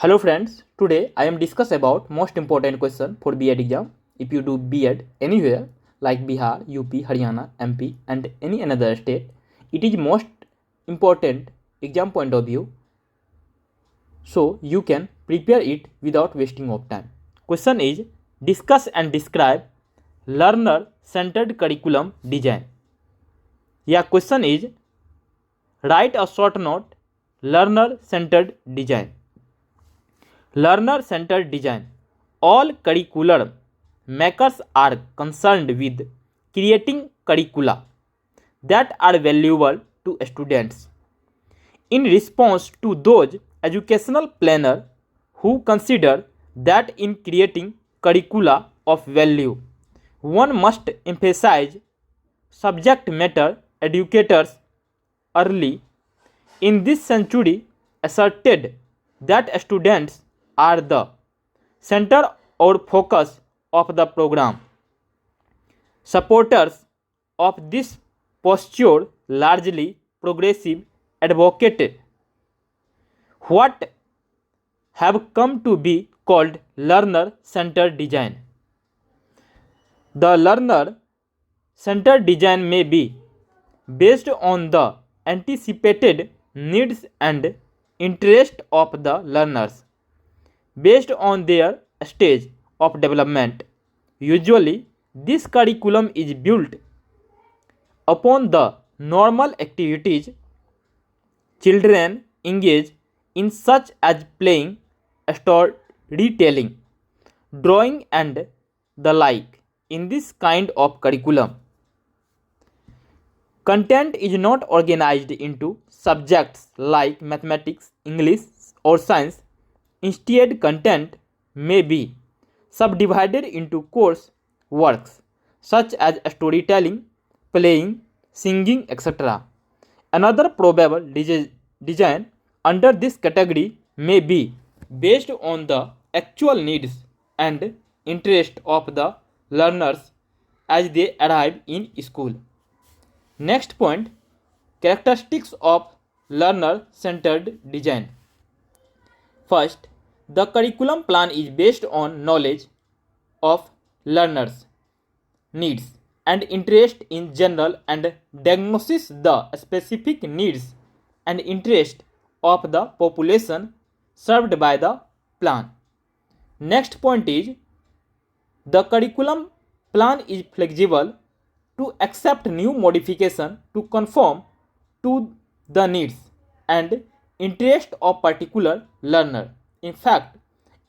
Hello friends, today I am discuss about most important question for B.Ed exam. If you do B.Ed anywhere like Bihar, UP, Haryana, MP and any another state, it is most important exam point of view. So you can prepare it without wasting of time. Question is discuss and describe learner centered curriculum design. Yeah, question is write a short note learner centered design. Learner centered design. All curricular makers are concerned with creating curricula that are valuable to students. In response to those educational planners who consider that in creating curricula of value, one must emphasize subject matter educators early in this century asserted that students are the center or focus of the program. Supporters of this posture largely progressive advocate what have come to be called learner centered design. The learner centered design may be based on the anticipated needs and interest of the learners based on their stage of development. Usually, this curriculum is built upon the normal activities children engage in, such as playing, storytelling, drawing, and the like. In this kind of curriculum, content is not organized into subjects like mathematics, English, or science. Instead, content may be subdivided into course works such as storytelling, playing, singing, etc. Another probable design under this category may be based on the actual needs and interest of the learners as they arrive in school. Next point, characteristics of learner centered design. First, the curriculum plan is based on knowledge of learners' needs and interest in general and diagnoses the specific needs and interest of the population served by the plan. Next point is the curriculum plan is flexible to accept new modification to conform to the needs and interest of particular learner. In fact,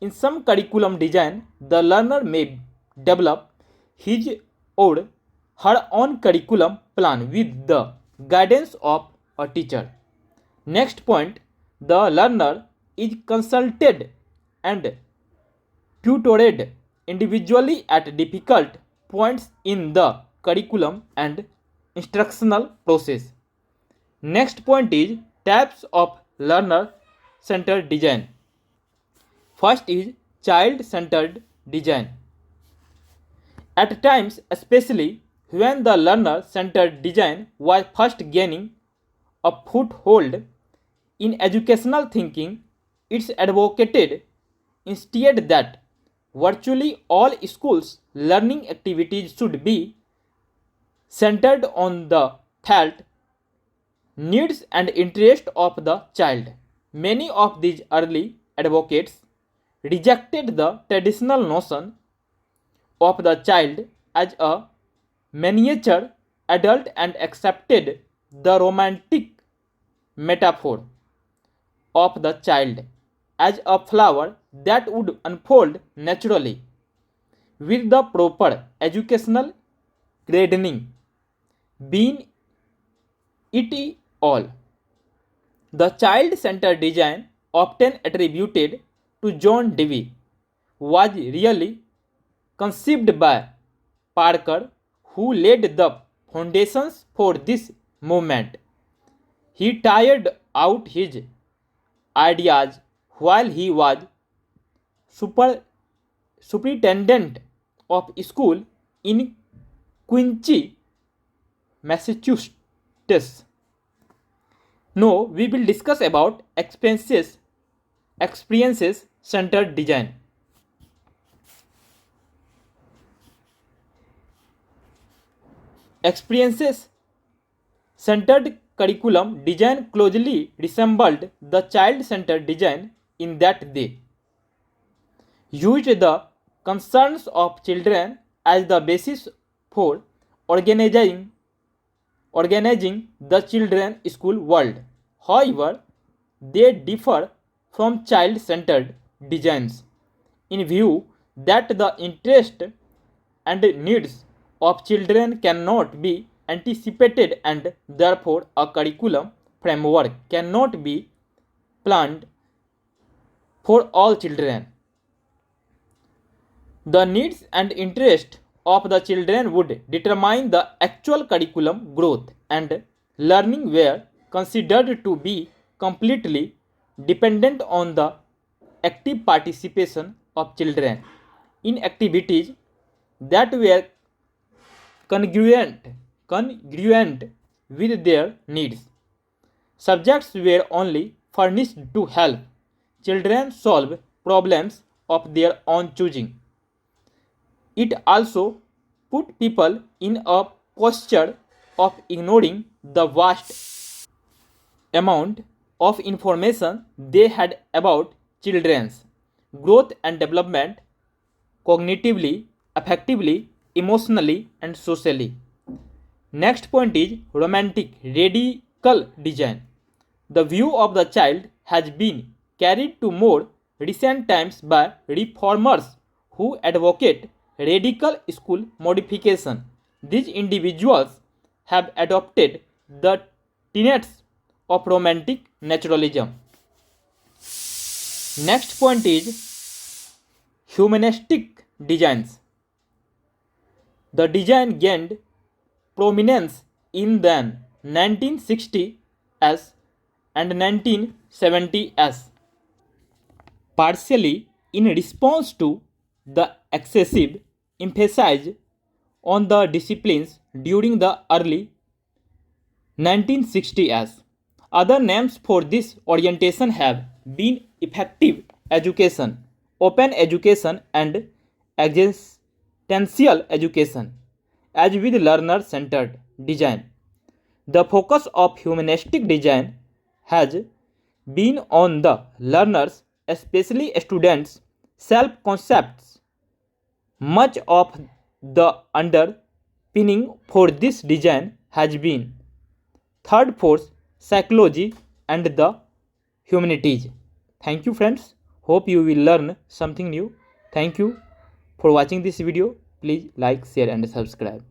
in some curriculum design, the learner may develop his or her own curriculum plan with the guidance of a teacher. Next point, the learner is consulted and tutored individually at difficult points in the curriculum and instructional process. Next point is types of learner centered design. First is child centered design. At times, especially when the learner centered design was first gaining a foothold in educational thinking, it's advocated instead that virtually all schools' learning activities should be centered on the felt needs and interest of the child. Many of these early advocates rejected the traditional notion of the child as a miniature adult and accepted the romantic metaphor of the child as a flower that would unfold naturally with the proper educational grading being it all. The child-centered design, often attributed to John Dewey, was really conceived by Parker, who laid the foundations for this movement. He tried out his ideas while he was superintendent of school in Quincy, Massachusetts. Now we will discuss about experiences centered design. Experiences centered curriculum design closely resembled the child centered design in that they used the concerns of children as the basis for organizing the children school world. However, they differ from child-centered designs in view that the interest and needs of children cannot be anticipated and therefore a curriculum framework cannot be planned for all children. The needs and interest of the children would determine the actual curriculum growth, and learning were considered to be completely dependent on the active participation of children in activities that were congruent with their needs. Subjects were only furnished to help children solve problems of their own choosing. It also put people in a posture of ignoring the vast amount of information they had about children's growth and development cognitively, affectively, emotionally, and socially. Next point is romantic radical design. The view of the child has been carried to more recent times by reformers who advocate radical school modification. These individuals have adopted the tenets of romantic naturalism. Next point is humanistic designs. The design gained prominence in the 1960s and 1970s, partially in response to the excessive emphasis on the disciplines during the early 1960s. Other names for this orientation have been effective education, open education, and existential education. As with learner centered design, the focus of humanistic design has been on the learners, especially students' self concepts. Much of the underpinning for this design has been third force psychology and the humanities. Thank you, friends. Hope you will learn something new. Thank you for watching this video. Please like, share, and subscribe.